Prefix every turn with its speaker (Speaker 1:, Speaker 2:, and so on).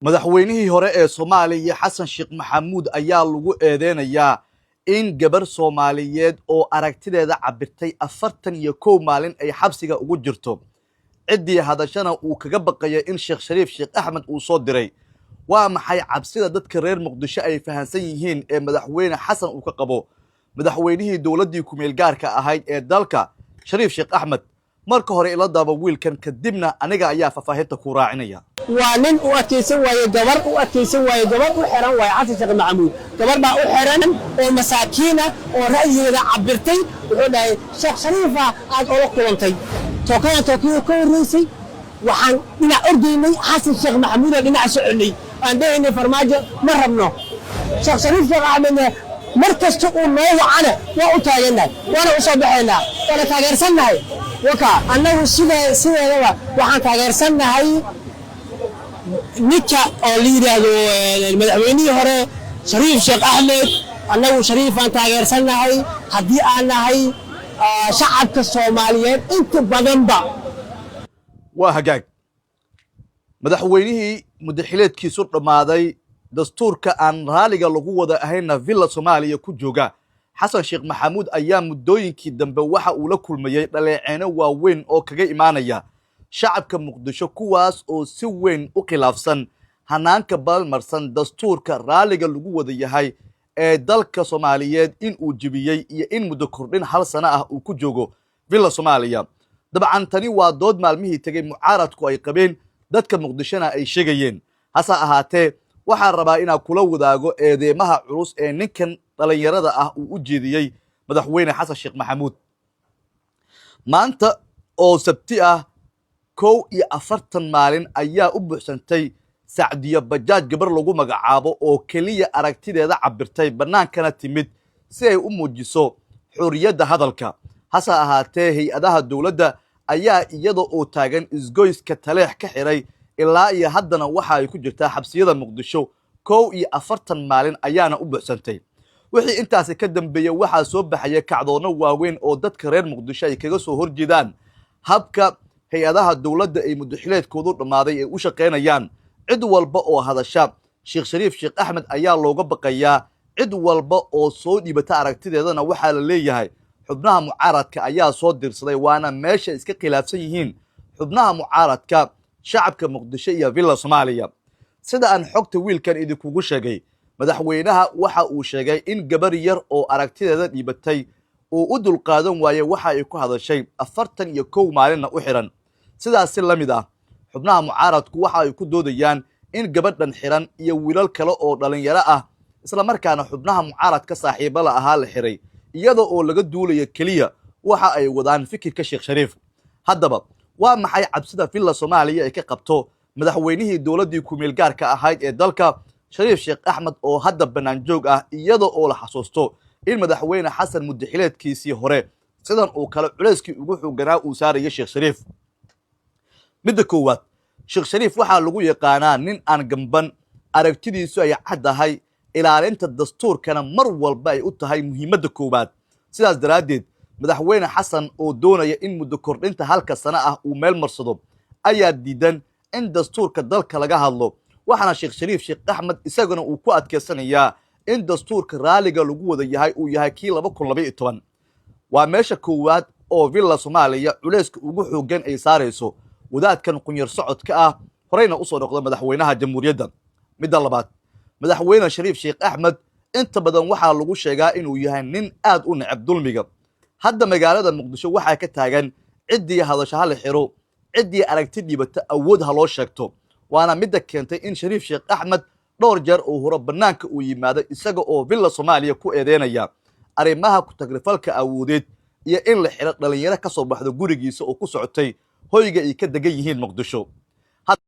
Speaker 1: madaxweynihii hore ee Soomaaliya Xasan Sheekh Maxamuud ayaa lagu eedeynayaa in gabar Soomaaliyeed oo aragtideeda cabirtay 41 maalin ay xabsiga ugu jirto cidii hadashana uu kaga baqayay in Sheekh Shariif Sheekh Axmed uu soo diray waa maxay cabsida dadka reer Muqdisho ay fahansan yihiin ee madaxweyne Xasan uu ka qabo madaxweynihii dawladii ku meel gaarka ahayd ee dalka Shariif Sheekh Axmed marka hore ila daaba wiilkan kadibna aniga ayaa fafaahinta ku raacinaya
Speaker 2: وانين وأكيسن ويا جبر وأكيسن ويا جبر وحرام ويا عاطف شيخ محمود جبر بقى وحرام ومساكينة ورأيه إذا عبرتي وحده شيخ شريفة عاد أروح كلامتي توكان توكيو كوريسي وحن من أردني حسن شيخ محمود اللي نعسعني عندنا فرماجة مرة منه شيخ شريف شيخ أحمد مركز تقول ما هو أنا وأتاجنا وأنا أصبحنا وأنا تاجر سنة وكا أنه سيدا لوا وحن تاجر سنة هاي نكا أوليدا المدعويني هره شريف شيخ أحمد أنه شريف أنت غير سنة هاي هدي أنا هاي شعب الصوماليين أنت بدنبا
Speaker 1: وهجاج مدحوينه مدحيلات كيسور ماضي دستور كأن رالج اللقوة ده هنا فيلا صومالية كجوجا حسن شيخ محمود أيام مدوين كدم بوحة ولا كل ما يطلعنا وين أو كجا إيمانية shacabka Muqdisho kuwaas oo si weyn u khilaafsan hanaanka balmarsan dastuurka raaliga lagu wada yahay ee dalka Soomaaliyeed in uu jibiyay iyo in muddo kordhin hal sano ah uu ku joogo villa Soomaaliya dabcan tani waa dood maalmihii tagay mucaaradku ay qabeen dadka Muqdishona ay sheegayeen hasa ahaatee waxaan rabaa inaan kula wadaago eedeymaha culus ee ninkan dhalinyarada ah uu u jeediyay madaxweyne Xasan Sheekh Maxamuud maanta oo sabti ah 41 maalin ayaa u buuxsantay Sacdiya Bajaaj gabar lagu magacaabo oo kaliya aragtideeda cabirtay banaankana timid si ay u muujiso xuriyadda hadalka hasa ahaatee hay'adaha dawladda ayaa iyadoo oo taagan isgoyska taleex ka xiray ilaa iyo haddana waxa ay ku jirtaa xabsiyada Muqdisho 41 maalin ayaana u buuxsantay wixii intaas ka dambeeyay waxa soo baxaya kacdoono waaweyn oo dadka reer Muqdisho ay kaga soo horjeedaan habka hay'adaha dawladda ay muddaxileedkoodu dhamaaday ee u shaqeynayaan cid walba oo hadasha Sheekh Shariif Sheekh Axmed ayaa looga baqayaa cid walba oo soo dhibata aragtideedana waxa la leeyahay xubnaha mucaaradka ayaa soo dirsaday waana meesha iska khilaafsan yihiin xubnaha mucaaradka shacabka Muqdisho iyo villa Soomaaliya sida aan xogta wiilkan idinku sheegay madaxweynaha waxa uu sheegay in gabar yar oo aragtideeda dhibatay oo u dul qaadan waayay waxa ay ku hadashay 41 maalin u xiran sidaas la mid ah xubnaha mucaaradku waxa ay ku doodayaan in gabadhan xiran iyo wiilal kale oo dhalinyaro ah isla markaana xubnaha mucaaradka saaxiibo la ahaa la xiray iyadoo oo laga duulayo kaliya waxa ay wadaan fikirka Sheekh Shariif haddaba waa maxay cabsida villa Soomaaliya ay ka qabto madaxweynihii dawladii ku meel gaarka ahayd ee dalka Shariif Sheekh Axmed oo hadda banaan joog ah iyadoo oo la xasuusto in madaxweyne Xasan muddaxileedkiisii hore sidan uu kala culeyskii ugu xooganaa uu saarayay Sheekh Shariif midda koowaad Sheekh Shariif waxa lagu yaqaanaa nin aan gamban aragtidiisu ay cadahay ilaalinta dastuurkana mar walba ay u tahay muhiimadda koowaad sidaas daraadeed madaxweyne Xasan oo doonaya in muddo kordhinta halka sano ah uu meel marsado ayaa diidan in dastuurka dalka laga hadlo waxaana Sheekh Shariif Sheekh Axmed isaguna uu ku adkeysanayaa in dastuurka raaliga lagu wada yahay uu yahay kii 2012 waa meesha koowaad oo villa Soomaaliya culeyska ugu xoogan ay saarayso wadaadkan qunyar socodka ah horeyna u soo noqday madaxweynaha jamhuuriyadda midda labaad madaxweyne Shariif Sheekh Axmed inta badan waxa lagu sheegaa inuu yahay nin aad u neceb dulmiga hadda magaalada Muqdisho waxa ka taagan cidii hadasho hal xiro cidii aragti dhibata awood ha loo sheegto waana midda keentay in Shariif Sheekh Axmed dhowr jeer oo hore banaanka uu yimaado isaga oo villa Soomaaliya ku eedeynaya arimaha ku tagrifalka awoodeed iyo in la xiro dhalinyaro ka soo baxdo gurigiisa oo ku socotay hoyga ay ka degan yihiin Muqdisho